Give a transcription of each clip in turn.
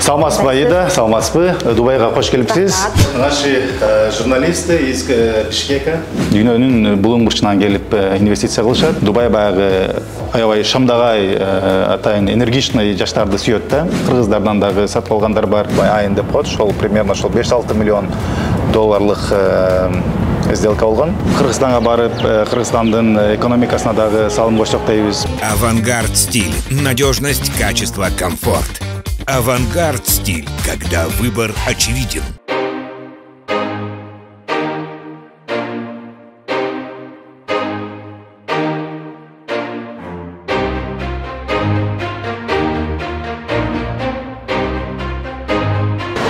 Саламатсызбы, Аида, саламатсызбы. Дубайга кош келипсиз. Наши журналисты из Бишкека дүйнөнүн булуң бурчунан келип инвестиция кылышат. Дубай баягы аябай шамдагай атайын энергичный жаштарды сүйөт да. Кыргыздардан дагы сатып алгандар бар. Айын деп коет. Ошол примерно 5-6 миллион долларлык сделка болгон. Кыргызстанга барып, Кыргызстандын экономикасына дагы салым коштук дейбиз. Авангард стиль. Надежность, качество, комфорт. Авангард стиль, когда выбор очевиден.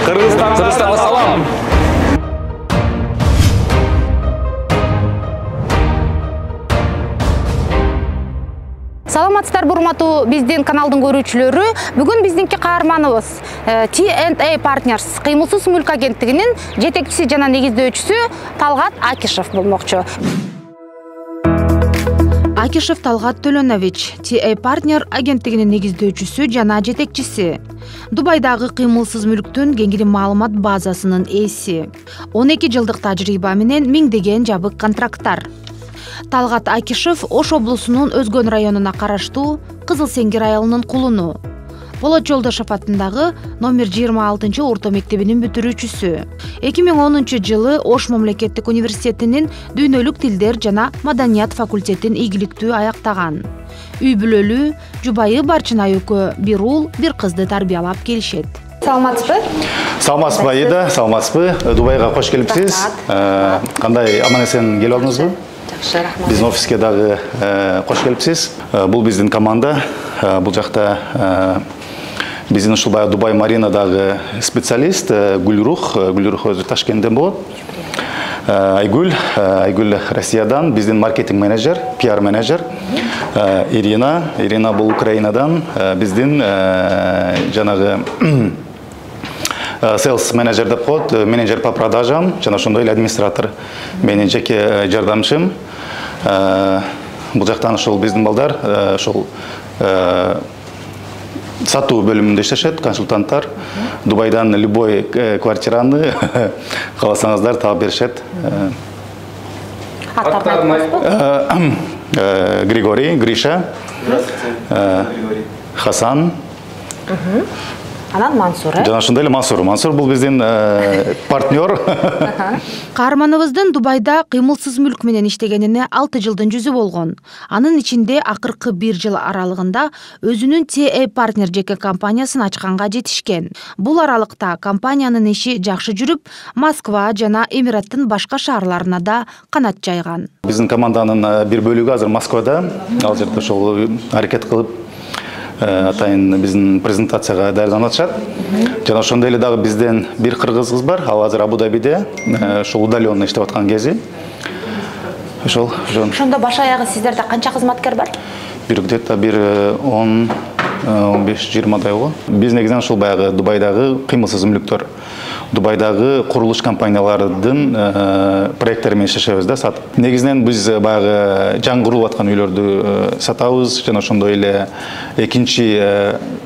Кыргызстанга салам. Саламатсыздар, урматтуу биздин каналдын көрүүчүлөрү. Бүгүн биздинки каарманыбыз T&A Partners кыймылсыз мүлк агенттигинин жетекчиси жана негиздөөчүсү Талгат Акишев болмокчу. Акишев Талгат Төлөнович, T&A Partner агенттигинин негиздөөчүсү жана жетекчиси. Дубайдагы кыймылсыз мүлктүн кеңири маалымат базасынын ээси. 12 жылдык тажрыйба менен миңдеген жабык контракттар. Талгат Акишев Ош облусунун Өзгөн районуна караштуу Кызыл Сеңгир айылынын кулуну. Болот Жолдошов атындагы номер 26 орто мектебинин бүтүрүүчүсү. 2010 жылы Ош мамлекеттик университетинин дүйнөлүк тилдер жана маданият факультетин ийгиликтүү аяктаган. Үй бүлөлүү, жубайы Барчынай экөө бир уул, бир кызды тарбиялап келишет. Саламатсызбы? Саламатсызбы, Аида, саламатсызбы. Дубайга кош келипсиз. Кандай аман-эсен келип алдыңызбы? Биздин офиске дагы кош келипсиз. Бул биздин команда. Бул жакта биздин ушул баягы Дубай Маринадагы специалист Гүлрух өзү Ташкенттен болот. Айгүл Россиядан, биздин маркетинг менеджер, пиар менеджер. Ирина бул Украинадан, биздин жанагы sales менеджер деп коет, менеджер по продажам, жана ошондой эле администратор, менин жеке жардамчым. Бул жактан ошол биздин балдар ошол сатуу бөлүмүндө иштешет, консультанттар. Дубайдан любой квартираны кааласаңыздар таап беришет. Григорий, Гриша, Хасан. Анан Мансур. Жана ошондой эле Мансур бул биздин партнер. Каарманыбыздын Дубайда кыймылсыз мүлк менен иштегенине 6 жылдын жүзү болгон. Анын ичинде акыркы 1 жыл аралыгында өзүнүн T&A Partner жеке компаниясын ачканга жетишкен. Бул аралыкта компаниянын иши жакшы жүрүп, Москва жана Эмираттын башка шаарларына да канат жайган. Биздин команданын бир бөлүгү азыр Москвада. Ал жерде ошол аракет кылып атайын биздин презентацияга даярданып атышат. Жана ошондой эле дагы бизден бир кыргыз кыз бар. Ал азыр Абу-Дабиде, ошол удаленно иштеп аткан кези. Ошондо баш аягы сиздерде канча кызматкер бар? Бир где-то 15-20 го. Биз негизинен ушул баягы Дубайдагы кыймылсыз мүлктөр, Дубайдагы курулуш компаниялардын проекттери менен иштешебиз да, сатып. Негизинен биз баягы жаңы курулуп аткан үйлөрдү сатабыз, жана ошондой эле экинчи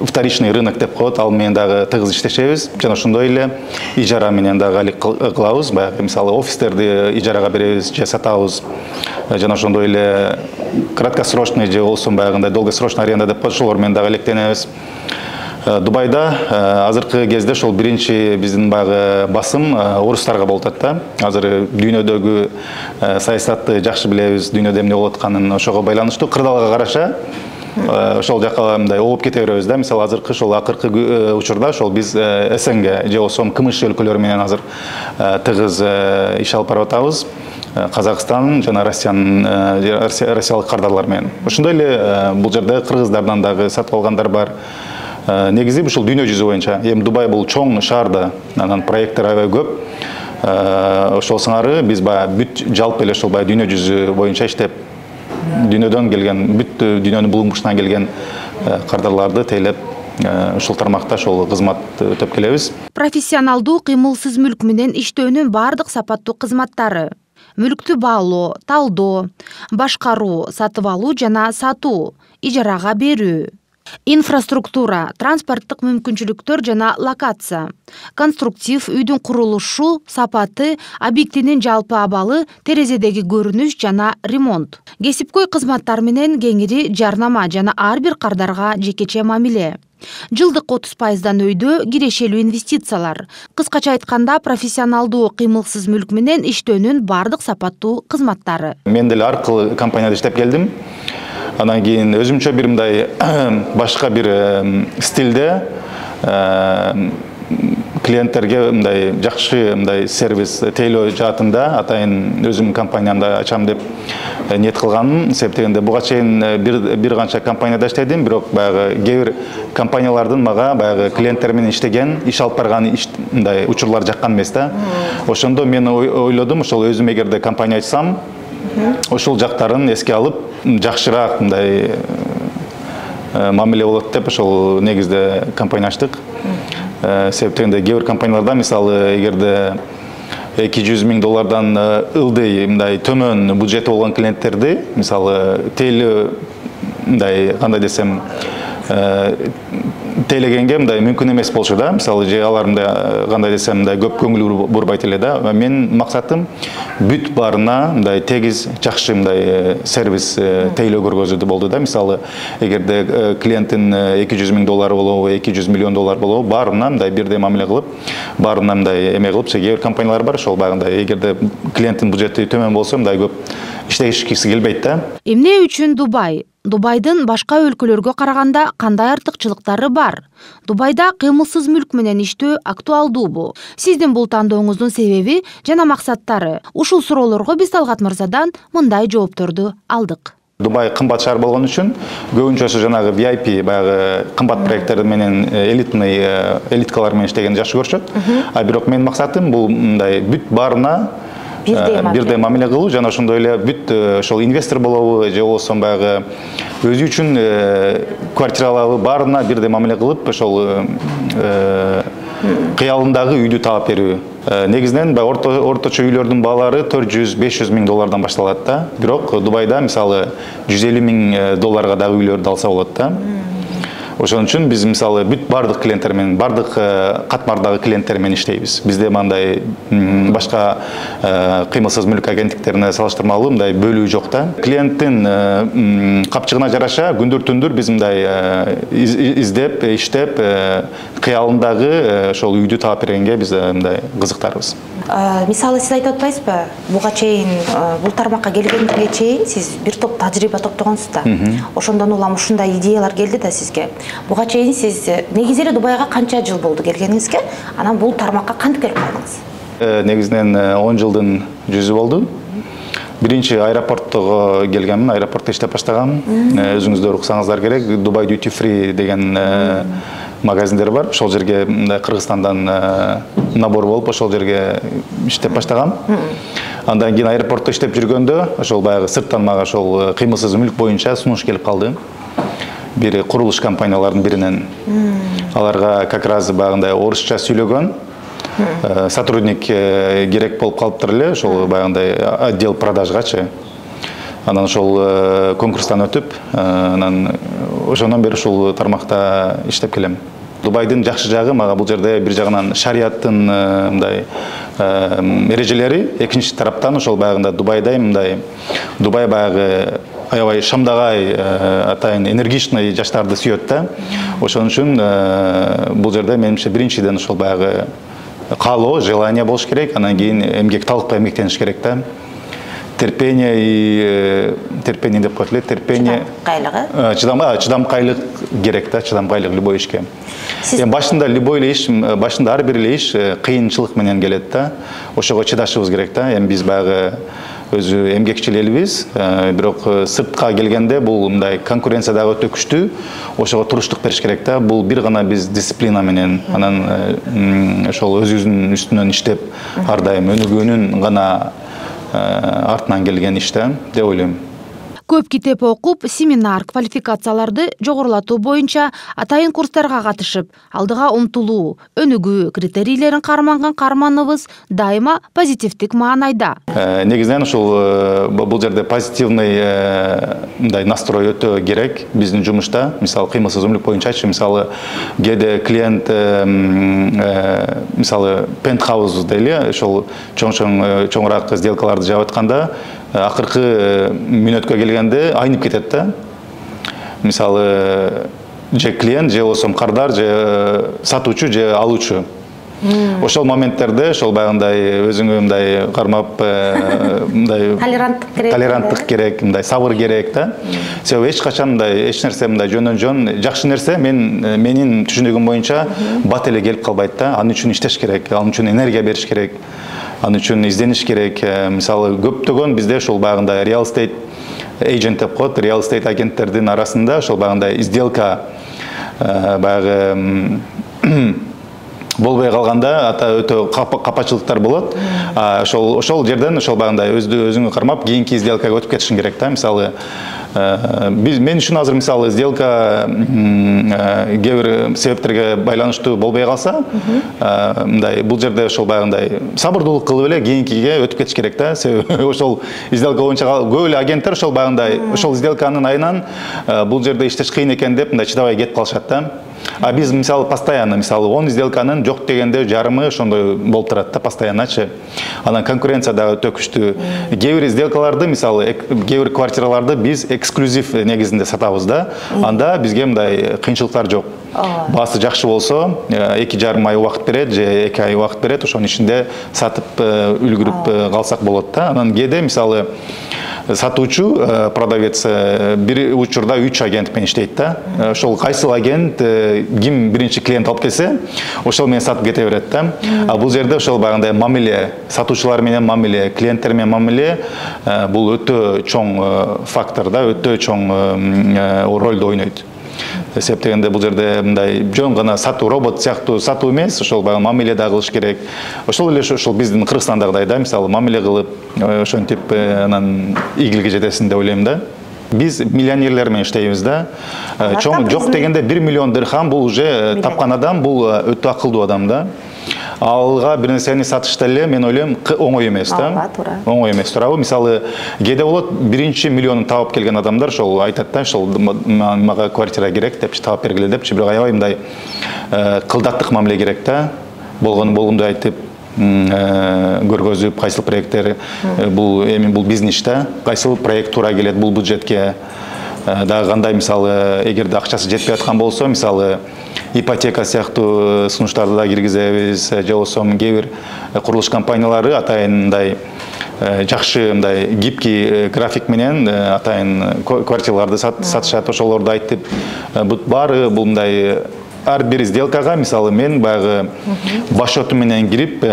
вторичный рынок деп коет, ал менен дагы тыгыз иштешебиз. Жана ошондой эле ижара менен дагы алек кылабыз. Баягы мисалы офистерди ижарага беребиз, же сатабыз. Жана ошондой эле краткосрочный же болсо баягындай долгосрочный аренда деп коет, ошолор менен дагы электенебиз. Дубайда азыркы кезде ошол биринчи биздин баягы басым орустарга болуп атат да. Азыр дүйнөдөгү саясатты жакшы билебиз, дүйнөдө эмне болуп атканын ошого байланыштуу кырдаалга караша ошол жака мындай ооп кете беребиз да. Мисалы азыркы ошол акыркы учурда ошол биз СНГ же болсо КМШ өлкөлөрү менен азыр тыгыз иш алып барып атабыз. Казакстан жана Россиялык кардарлар менен. Ошондой эле бул жерде кыргыздардан дагы сатып алгандар бар. Негизи ушул дүйнө жүзү боюнча. Эми Дубай бул чоң шаар да, анан проекттер аябай көп. Ошол сыңары биз баягы бүт жалпы эле ошол баягы дүйнө жүзү боюнча иштеп, дүйнөдөн келген, бүт дүйнөнүн булуңмушунан келген кардарларды тейлеп, ушул тармакта ошол кызмат өтөп келебиз. Профессионалдуу кыймылсыз мүлк менен иштөөнүн бардык сапаттуу кызматтары: мүлктү баалоо, талдоо, башкаруу, сатып алуу жана сатуу, ижарага берүү. Инфраструктура, транспорттық мүмкүнчүлүктөр жана локация, конструктив үйдүн курулушу, сапаты, объектинин жалпы абалы, терезедеги көрүнүш жана ремонт. Кесипкөй кызматтар менен кеңири жарнама жана ар бир кардарга жекече мамиле. Жылдык 30%дан өйдө кирешелүү инвестициялар. Кыскача айтканда, профессионалдуу кыймылсыз мүлк менен иштөөнүн бардык сапаттуу кызматтары. Мен деле аркылуу компанияда иштеп келдим. Анан кийин өзүмчө бир мындай башка бир стилде клиенттерге мындай жакшы мындай сервис тейлөө жаатында атайын өзүм компаниямда ачам деп ниет кылганым. Себептегенде буга чейин бир канча компанияда иштедим, бирок баягы кээ бир компаниялардын мага баягы клиенттер менен иштеген, иш алып барган мындай учурлар жаккан эмес да. Ошондо мен ойлодум, ошол өзүм эгерде компания ачсам, ошол жактарын эске алып, жакшыраак мындай мамиле болот деп ошол негизде компания ачтык. Себептегенде кээ бир компанияларда мисалы эгерде $200,000 ылдый мындай төмөн бюджети болгон клиенттерди мисалы мындай кандай десем тейлегенге мындай мүмкүн эмес болчу да. Мисалы же алар мындай кандай десем мындай көп көңүл бурбайт эле да. Мен максатым бүт баарына мындай тегиз жакшы мындай сервис тейлөө көргөзүүдө болду да. Мисалы эгерде клиенттин $200,000 болобу, $200 миллион болобу, баарына мындай бирдей мамиле кылып, баарына мындай эме кылып, кээ бир компаниялар бар, ошол баягындай эгерде клиенттин бюджети төмөн болсо мындай көп иштегишкиси келбейт да. Эмне үчүн Дубай? Дубайдын башка өлкөлөргө караганда кандай артыкчылыктары бар? Дубайда кыймылсыз мүлк менен иштөө актуалдуубу? Сиздин бул тандооңуздун себеби жана максаттары? Ушул суроолорго биз Талгат мырзадан мындай жоопторду алдык. Дубай кымбат шаар болгон үчүн көбүнчөсү жанагы VIP баягы кымбат проекттер менен элиткалар менен иштегенди жакшы көрүшөт. А бирок менин максатым бул мындай бүт баарына бирдей мамиле кылуу жана ошондой эле бүт ошол инвестор болобу же болбосо баягы өзү үчүн квартиралабы баарына бирдей мамиле кылып ошол кыялындагы үйдү таап берүү. Негизинен орточо үйлөрдүн баалары $400–500 миң башталат да. Бирок Дубайда мисалы $150 миң дагы үйлөрдү алса болот да. Ошон үчүн биз мисалы бүт бардык клиенттер менен, бардык катмардагы клиенттер менен иштейбиз. Бизде мындай башка кыймылсыз мүлк агенттиктерине салыштырмалуу мындай бөлүү жок да. Клиенттин капчыгына жараша күндүр-түндүр биз мындай издеп, иштеп, кыялындагы ошол үйдү таап бергенге биз мындай кызыктарбыз. Мисалы сиз айтып атпайсызбы? Буга чейин бул тармакка келгенге чейин сиз бир топ тажрыйба топтогонсуз да. Ошондон улам ушундай идеялар келди да сизге. Буга чейин сиз негизи эле Дубайга канча жыл болду келгениңизге? Анан бул тармакка кантип келип калдыңыз? Негизинен 10 жылдын жүзү болду. Биринчи аэропорттого келгенмин, аэропортто иштеп баштагам. Өзүңүздөр уксаңыздар керек, Dubai Duty Free деген магазиндер бар. Ошол жерге Кыргызстандан набор болуп, ошол жерге иштеп баштагам. Андан кийин аэропортто иштеп жүргөндө, ошол баягы сырттан мага ошол кыймылсыз мүлк боюнча сунуш келип калды. Бир курулуш компанияларынын биринен. Аларга как раз баягындай орусча сүйлөгөн сотрудник керек болуп калыптыр эле, ошол баягындай отдел продажгачы. Анан ошол конкурстан өтүп, анан ошондон бери ушул тармакта иштеп келем. Дубайдын жакшы жагы мага бул жерде бир жагынан шарияттын мындай эрежелери, экинчи тараптан ошол баягында Дубайдай мындай Дубай баягы аябай шамдагай атайын энергичный жаштарды сүйөт да. Ошон үчүн бул жерде менимче биринчиден ошол баягы каалоо, желание болуш керек, анан кийин эмгек талыкпай эмгектениш керек да. Терпение деп коет эле, терпение, чыдамкайлык керек да, чыдамкайлык любой ишке. Башында любой эле иш, башында ар бир эле иш кыйынчылык менен келет да. Ошого чыдашыбыз керек да. Эми биз баягы өзү эмгекчил элбиз, бирок сыртка келгенде бул мындай конкуренция дагы өтө күчтүү. Ошого туруштук бериш керек да. Бул бир гана биз дисциплина менен, анан ошол өзүбүздүн үстүнөн иштеп, ар дайым өнүгүүнүн гана артынан келген иште деп ойлойм. Көп китеп окуп, семинар, квалификацияларды жогорулатуу боюнча атайын курстарга катышып, алдыга умтулуу, өнүгүү критерийлерин карманган каарманыбыз дайыма позитивдик маанайда. Негизинен ушул бул жерде позитивный мындай настрой өтө керек биздин жумушта. Мисалы кыймылсыз өмүрлүк боюнчачы, мисалы кээде клиент мисалы пентхаус дейли, ошол чоңураак сделкаларды жаап атканда акыркы мүнөткө келгенде айнып кетет да. Мисалы же клиент, же болсо кардар, же сатуучу, же алуучу. Ошол моменттерде ошол баягындай өзүңө мындай кармап мындай толеранттык керек, мындай сабыр керек да. Себеби эч качан мындай эч нерсе мындай жөн жакшы нерсе менин түшүнүгүм боюнча бат эле келип калбайт да. Анын үчүн иштеш керек, анын үчүн энергия бериш керек, анын үчүн издениш керек. Мисалы көптөгөн бизде ошол баягындай real estate agent деп коет, real estate агенттердин арасында ошол баягындай сделка баягы болбой калганда өтө капачылыктар болот. Ошол жерден ошол баягындай өзүңө кармап кийинки сделкага өтүп кетишиң керек да. Мисалы мен үчүн азыр мисалы сделка кээ бир себептерге байланыштуу болбой калса, мындай бул жерде ошол баягындай сабырдуулук кылып эле кийинкиге өтүп кетиш керек да. Себеби ошол сделка боюнча көп эле агенттер ошол баягындай ошол сделканын айынан бул жерде иштеш кыйын экен деп мындай чыдабай кетип калышат да. А биз мисалы постоянно, мисалы 10 сделканын жок дегенде жарымы ошондой болуп турат да, постоянночы. Анан конкуренция да өтө күчтүү. Кээ бир сделкаларды, мисалы кээ бир квартираларды биз эксклюзив негизинде сатабыз да. Анда бизге мындай кыйынчылыктар жок. Баасы жакшы болсо, 2,5 ай убакыт берет, же 2 ай убакыт берет, ошонун ичинде сатып үлгүрүп калсак болот да. Анан кээде мисалы сатуучу продавец бир учурда 3 агент менен иштейт да. Ошол кайсыл агент ким биринчи клиент алып келсе, ошол менен сатып кете берет да. А бул жерде ошол баягындай мамиле, сатуучулар менен мамиле, клиенттер менен мамиле бул өтө чоң фактор да, өтө чоң ролду ойнойт. Себептегенде бул жерде мындай жөн гана сатуу робот сыяктуу сатуу эмес, ошол баягы мамиле да кылыш керек. Ошол эле ошол биздин Кыргызстандагыдай да, мисалы мамиле кылып, ошентип анан ийгиликке жетесиң деп ойлойм да. Биз миллионерлер менен иштейбиз да. Чоң жок дегенде 1 миллион дирхам бул уже тапкан адам, бул өтө акылдуу адам да. Алга бир нерсени сатышта эле мен ойлойм оңой эмес да. Оңой эмес, туурабы? Мисалы кээде болот биринчи миллионун таап келген адамдар ошол айтат да, ошол мага квартира керек депчи, таап бергиле депчи, бирок аябай мындай кылдаттык мамиле керек да. Болгондой айтып көргөзүп, кайсыл проекттер бул эми бул бизнес да, кайсыл проект туура келет бул бюджетке. Дагы кандай мисалы эгерде акчасы жетпей аткан болсо, мисалы ипотека сыяктуу сунуштарды да киргизебиз, же болсо кээ бир курулуш компаниялары атайын мындай жакшы мындай гибкий график менен атайын квартираларды сатышат. Ошолорду айтып, баары бул мындай ар бир сделкага мисалы мен баягы баш оту менен кирип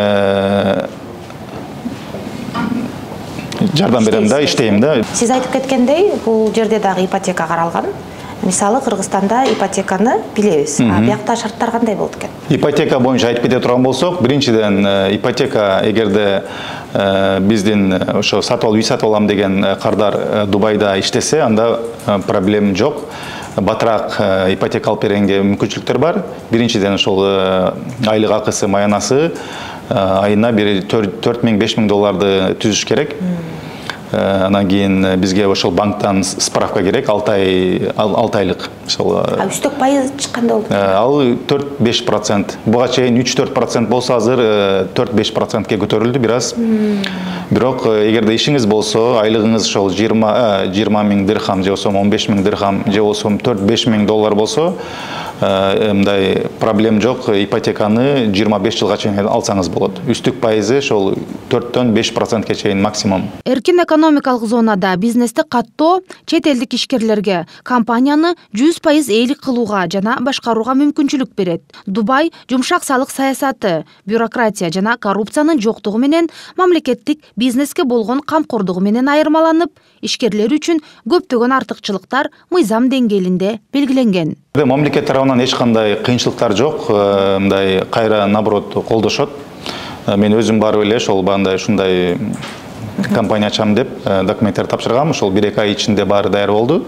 жардам берем да, иштейм да. Сиз айтып кеткендей, бул жерде дагы ипотека каралган. Мисалы Кыргызстанда ипотеканы билебиз. Биякта шарттар кандай болот экен? Ипотека боюнча айтып кете турган болсок, биринчиден ипотека эгерде биздин ошо сатып үй сатып алам деген кардар Дубайда иштесе, анда проблем жок. Батыраак ипотека алып бергенге мүмкүнчүлүктөр бар. Биринчиден ошол айлык акысы, маянасы айына бир 4,000–5,000 долларды түзүш керек. Анан кийин бизге ошол банктан справка керек, 6 айлык. Үстөк пайыз чыкканда болду. Ал 4–5%. Буга чейин 3–4% болсо, азыр 4–5%ке көтөрүлдү бир аз. Бирок эгерде ишиңиз болсо, айлыгыңыз ошол 20,000 дирхам, же болсо 15,000 дирхам, же болсо 4–5,000 доллар болсо, мындай проблем жок, ипотеканы 25 жылга чейин алсаңыз болот. Үстүк пайызы ошол 4–5%ке чейин максимум. Эркин экономикалык зонада бизнести каттоо чет элдик ишкерлерге компанияны 100% ээлик кылууга жана башкарууга мүмкүнчүлүк берет. Дубай жумшак салык саясаты, бюрократия жана коррупциянын жоктугу менен мамлекеттик бизнеске болгон камкордугу менен айырмаланып, ишкерлер үчүн көптөгөн артыкчылыктар мыйзам деңгээлинде белгиленген. Мамлекет тарабынан эч кандай кыйынчылыктар жок, мындай кайра наоборот колдошот. Мен өзүм барып эле ошол бандай ушундай компания ачам деп документтер тапшыргам. Ошол 1-2 ай ичинде баары даяр болду.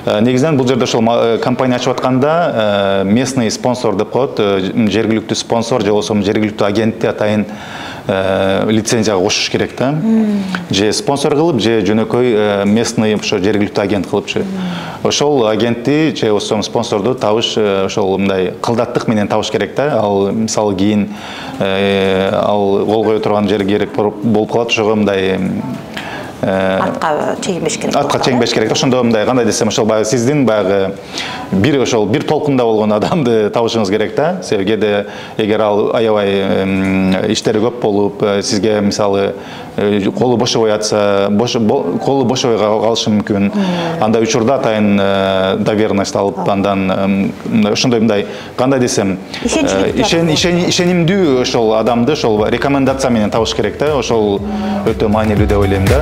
Негизинен бул жерде ошол компания ачып атканда местный спонсор деп коет, жергиликтүү спонсор же болбосо жергиликтүү агентти атайын лицензияга кошуш керек да. Же спонсор кылып, же жөнөкөй местный ошо жергиликтүү агент кылыпчы. Ошол агентти же болбосо спонсорду табыш ошол мындай кылдаттык менен табыш керек да. Ал мисалы кийин ал кол кое турган жер керек болуп калат, ошого мындай артка чегинбеш керек. Артка чегинбеш керек. Ошондо мындай кандай десем, ошол баягы сиздин баягы бир толкунда болгон адамды табышыңыз керек да. Себеби кээде эгер ал аябай иштери көп болуп, сизге мисалы колу бошобой атса, колу бошобой калышы мүмкүн. Андай учурда атайын доверенность алып, андан ошондой мындай кандай десем, ишенимдүү ошол адамды ошол рекомендация менен табыш керек да. Ошол өтө маанилүү деп ойлойм да.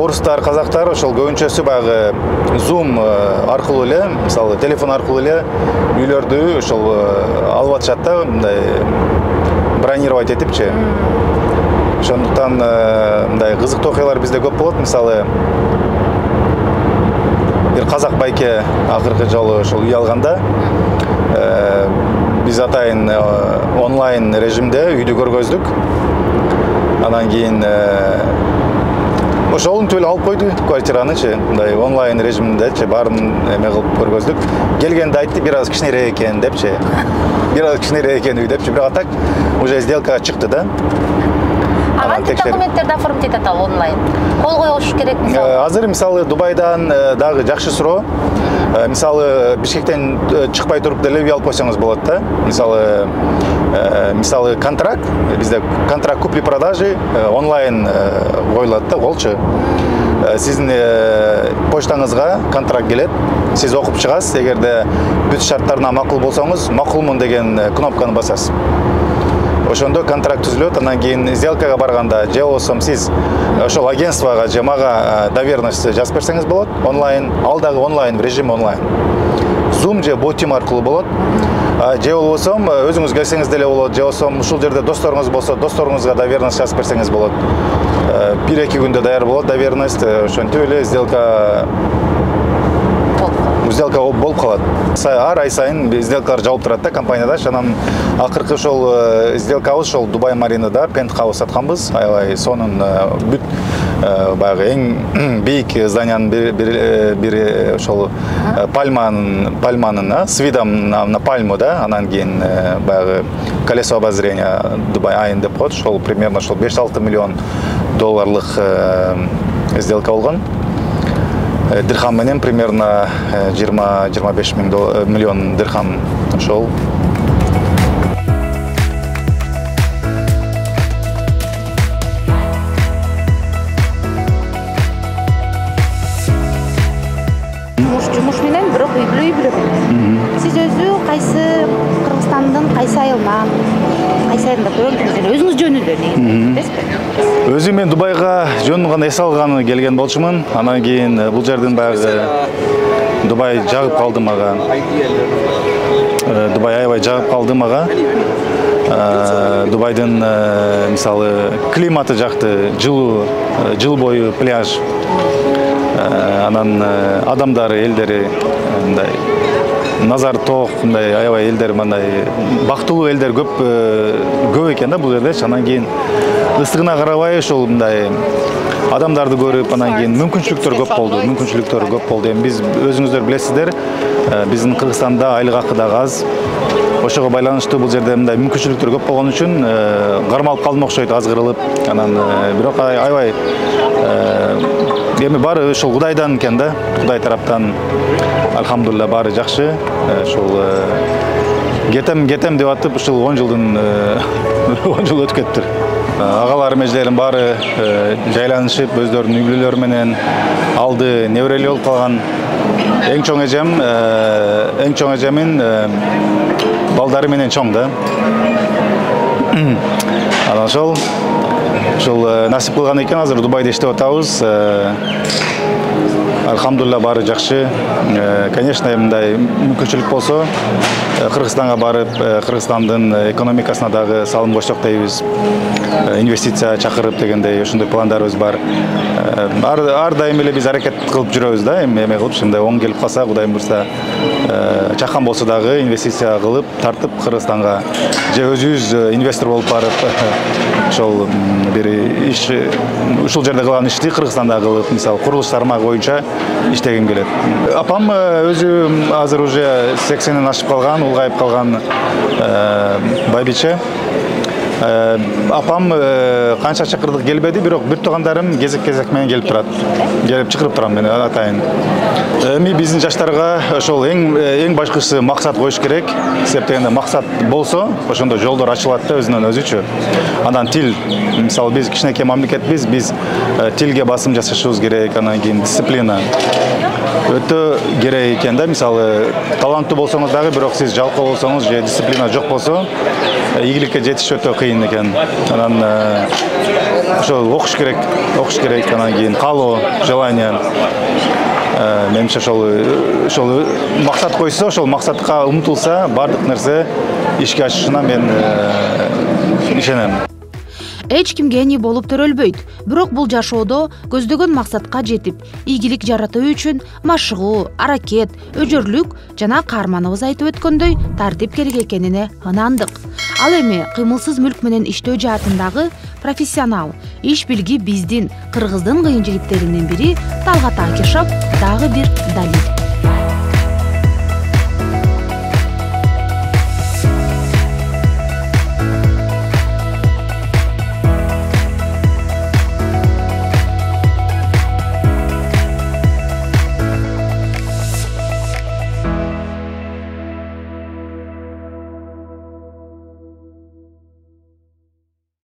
Орустар, казактар ошол көбүнчөсү баягы Zoom аркылуу эле, мисалы телефон аркылуу эле үйлөрдү ошол алып атышат да, мындай бронировать этипчи. Ошондуктан мындай кызыктуу окуялар бизде көп болот. Мисалы бир казак байке акыркы жолу ошол үй алганда биз атайын онлайн режимде үйдү көргөздүк. Анан кийин ошол түбөл алып койду квартиранычы, мындай онлайн режиминдечи баарын эме кылып көргөздүк. Келгенде айтты, бир аз кичинерээк экен депчи. Бир аз кичинерээк экен үй депчи, бирок так уже сделкага чыкты да. Кантип документтерди оформить этет ал онлайн? Кол коюш керек мисалы? Азыр мисалы Дубайдан дагы жакшы суроо. Мисалы Бишкектен чыкпай туруп деле үй алып койсоңуз болот да. Мисалы контракт, бизде контракт купли-продажи онлайн коюлат да, болчу. Сиздин почтаңызга контракт келет, сиз окуп чыгасыз, эгерде бүт шарттарына макул болсоңуз, макулмун деген кнопканы басасыз. Ошондо контракт түзүлөт, андан кийин сделкага барганда же болсом сиз ошол агентствого же мага доверенность жазып берсеңиз болот, онлайн, ал дагы онлайн, режим онлайн. Zoom же Bottim аркылуу болот. Же болбосом өзүңүз келсеңиз деле болот, же болсом ушул жерде досторуңуз болсо, досторуңузга доверенность жазып берсеңиз болот. 1-2 күндө даяр болот доверенность, ошентип эле сделка болуп калат. Ар ай сайын сделкалар жабылып турат да компанияда. Анан акыркы ошол сделкабыз ошол Дубай Маринада пентхаус атканбыз. Аябай сонун бүт баягы эң бийик зданиянын бири ошол пальманын с видом на пальму да. Анан кийин баягы колесо обозрения Дубай айын деп коет. Ошол примерно ошол 5-6 миллион долларлык сделка болгон. Дирхам менен примерно 20-25 миллион дирхам ошол. Жумуш менен бирок үй бүлө менен. Сиз өзү кайсы Кыргызстандын кайсы айылынан, кайсы айылында көрдүңүз эле өзүңүз жөнүндө негизинде? Өзүм мен Дубайга жөн гана эс алганы келген болчумун. Анан кийин бул жерден баягы Дубай жагып калды мага. Дубай аябай жагып калды мага. Дубайдын мисалы климаты жакты, жылуу, жыл бою пляж. Анан адамдары, элдери мындай назар тоок, мындай аябай элдер, мындай бактылуу элдер көп экен да бул жерде. Анан кийин ыстыгына карабай ошол мындай адамдарды көрүп, анан кийин мүмкүнчүлүктөр көп болду. Эми биз өзүңүздөр билесиздер, биздин Кыргызстанда айлык акы дагы аз. Ошого байланыштуу бул жерде мындай мүмкүнчүлүктөр көп болгон үчүн кармалып калдым окшойт, азгырылып. Анан бирок аябай эми баары ошол Кудайдан экен да. Кудай тараптан алхамдулилла баары жакшы. Ошол кетем деп атып, ушул 10 жыл өтүп кетти. Агаларым, эжелерим баары жайланышып, өздөрүнүн үй бүлөлөрү менен алды неберели болуп калган. Эң чоң эжемин балдары менен чоң да. Анан ошол насип кылган экен, азыр Дубайда иштеп атабыз. Алхамдулилла баары жакшы. Конечно, мындай мүмкүнчүлүк болсо Кыргызстанга барып, Кыргызстандын экономикасына дагы салым кошсок дейбиз. Инвестиция чакырып дегендей ошондой пландарыбыз бар. Ар дайым эле биз аракет кылып жүрөбүз да, эме кылып, ушундай оң келип калса, Кудайым буйрса, чакан болсо дагы инвестиция кылып, тартып Кыргызстанга же өзүбүз инвестор болуп барып, ошол бир иш, ушул жерде кылган ишти Кыргызстанда кылып, мисалы курулуш тармагы боюнча иштегим келет. Апам өзү азыр уже 80-ден ашып калган, улгайып калган байбиче. Апам канча чакырдык келбеди, бирок бир туугандарым кезек-кезек менен келип турат. Келип чакырып турам мен атайын. Эми биздин жаштарга ошол эң башкысы максат коюш керек. Себеп дегенде максат болсо, ошондо жолдор ачылат да өзүнөн өзүчө. Андан тил, мисалы биз кичинекей мамлекетпиз, биз тилге басым жасашыбыз керек, анан кийин дисциплина өтө керек экен да. Мисалы таланттуу болсоңуз дагы, бирок сиз жалкоо болсоңуз же дисциплина жок болсо, ийгиликке жетиш өтө кыйын экен. Анан ошол окуш керек, анан кийин каалоо, желание. Менимче ошол максат койсо, ошол максатка умтулса, бардык нерсе ишке ашышына мен ишенем. Эч ким гений болуп төрөлбөйт, бирок бул жашоодо көздөгөн максатка жетип, ийгилик жаратуу үчүн машыгуу, аракет, өжөрлүк жана каарманыбыз айтып өткөндөй тартип керек экенине ынандык. Ал эми кыймылсыз мүлк менен иштөө жаатындагы профессионал, иш билги биздин Кыргыздын кыйын жигиттеринин бири Талгат Акишев дагы бир далил.